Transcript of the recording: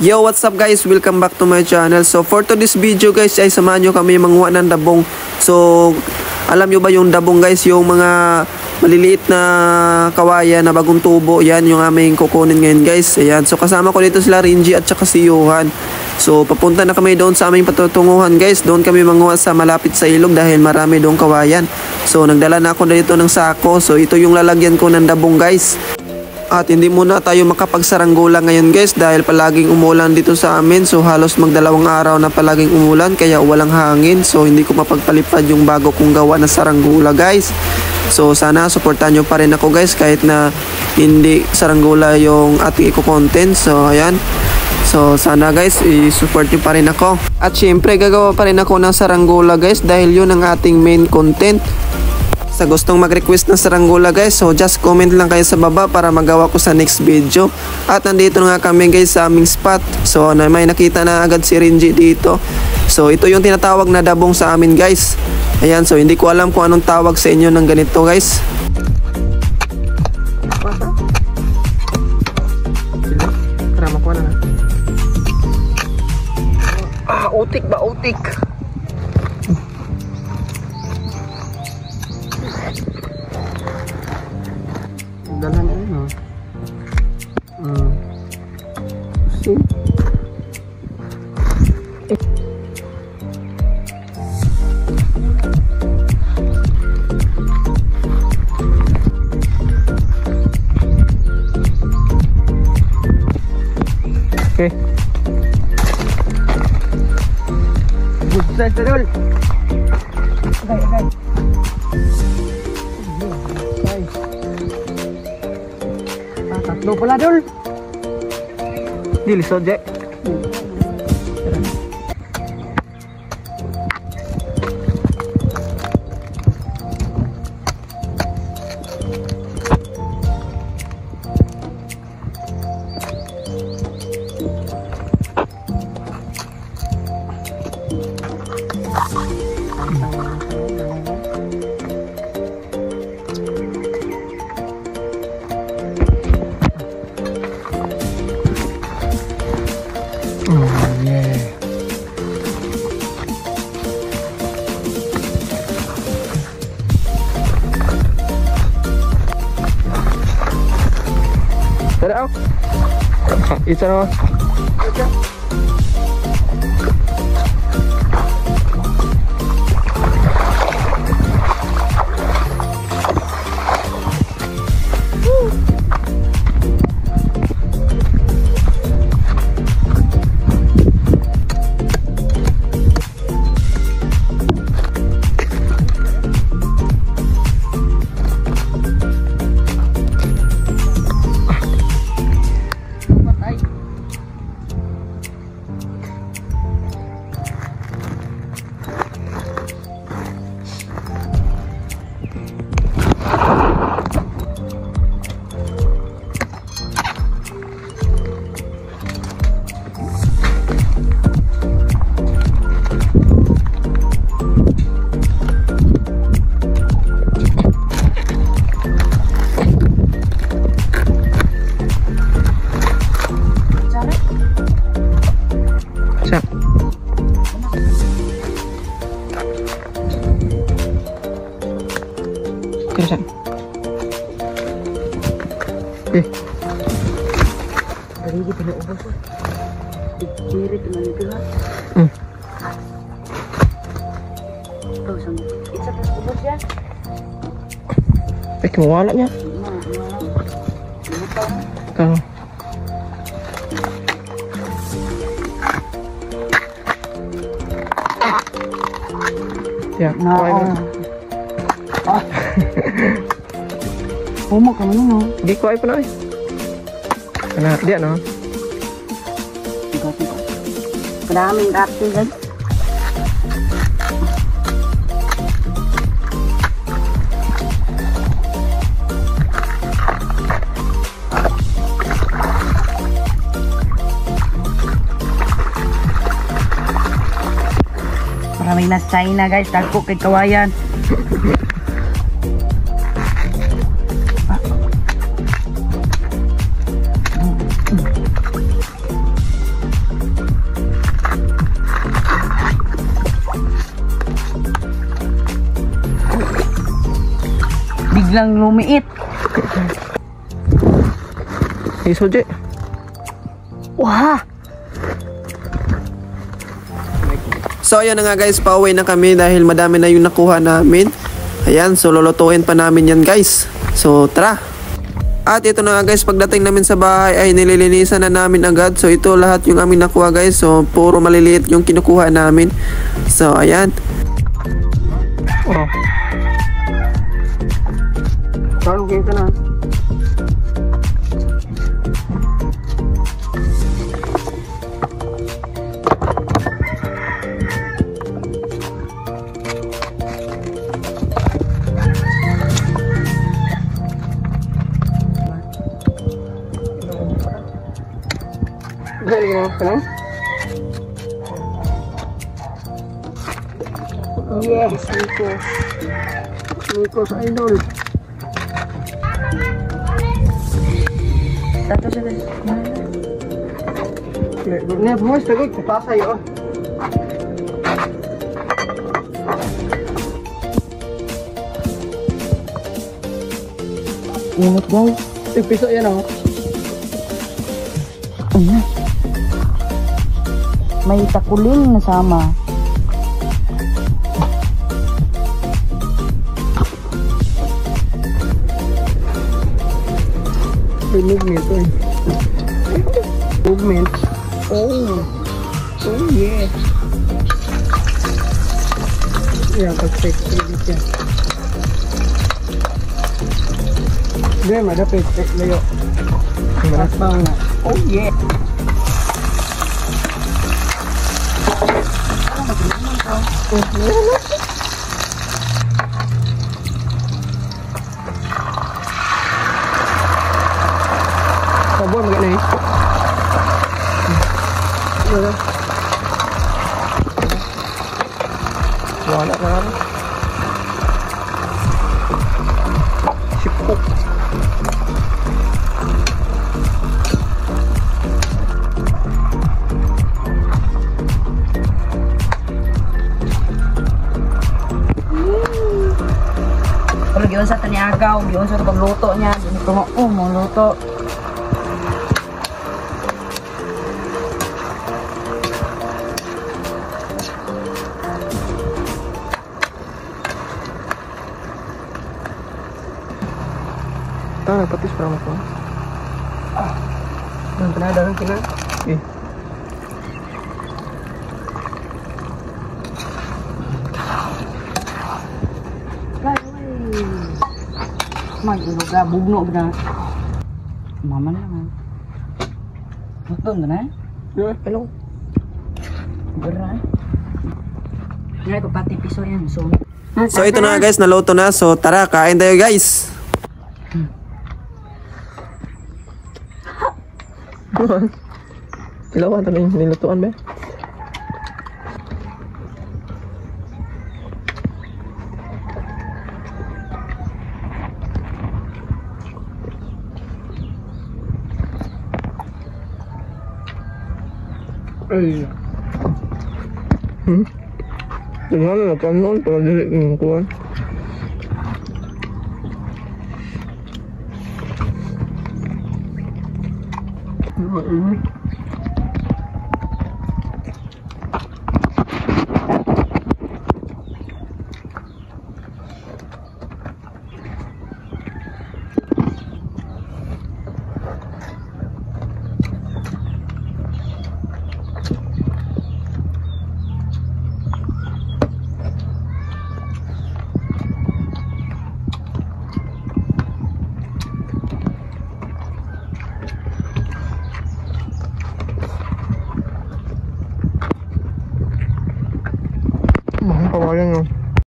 Yo, what's up guys? Welcome back to my channel. So for today's video guys ay samahan nyo kami manguha ng dabong. So alam nyo ba yung dabong guys, yung mga maliliit na kawayan na bagong tubo, yan yung aming kukunin ngayon guys. Ayan. So kasama ko dito sila Renji at saka si Johan. So papunta na kami doon sa aming patutunguhan guys. Doon kami manguha sa malapit sa ilog dahil marami doon kawayan. So nagdala na ako dito ng sako. So ito yung lalagyan ko ng dabong guys. At hindi muna tayo makapagsaranggola ngayon guys dahil palaging umulan dito sa amin. So halos magdalawang araw na palaging umulan kaya walang hangin. So hindi ko mapagpalipad yung bago kong gawa na saranggola guys. So sana suportahan nyo pa rin ako guys kahit na hindi saranggola yung ating i-content. So ayan. So sana guys i-support nyo pa rin ako. At syempre gagawa pa rin ako ng saranggola guys dahil yun ang ating main content. Sa gustong mag-request ng saranggola guys, so just comment lang kayo sa baba para magawa ko sa next video. At nandito nga kami guys sa aming spot. So may nakita na agad si Renji dito. So ito yung tinatawag na dabong sa amin guys. Ayan, so hindi ko alam kung anong tawag sa inyo ng ganito guys. Utik ba? Utik. Dalan ano? See? Okay. Good size na dul. Okay. Tatlo pala dul. Dili sojek. Tara ako. Isa na. Kesan. Dari itu kena ubah tu. Dikiri dengan itu lah. Tahu sama. Itu terus ubah ya. Mau alatnya? Kalau. Ya, Umok ka mo no? Di ko ay pala eh. Kana dia no. Tiga. Kadaming rapid gan. Maraming nasa China guys, dagko kay kawayan. biglang lumiit. Hey, Soje. Wah! So ayan na nga guys, pauwi na kami dahil madami na yung nakuha namin. Ayan, so lulutuin pa namin yan guys. So tara. At ito na nga guys, pagdating namin sa bahay ay nililinisan na namin agad. So ito lahat yung amin nakuha guys. So puro maliliit yung kinukuha namin. So ayan. Oh. Parang game ka na. Yes, Nikos idol. Tato siya guys. Ne, bumas tagoy papasa yo. Ingat guys. Piso yan oh. May takuling na sama. Movement eh. Movement. Oh. Oh yeah. Yeah, perfect. Perfect. Dia ada perfect layo. Maras banget. Oh yeah. Sabon kayak ni. Wala kan. Sipok. Kalau giyon sa taniagaw, giyon sa pagluto niya, dili ko mo luto. Ah, patis parang ako. Dahan kina. Eh. Magluga, bugno na. Mama naman. Luto na na? Yeah, hello. Berat. Ngayon ko pati piso yan. So ito na guys, naluto na. So tara, kain tayo guys. Ilawan tayo nilutuan ba? Ay. Tingnan na kanon para dili ng kuan. Ini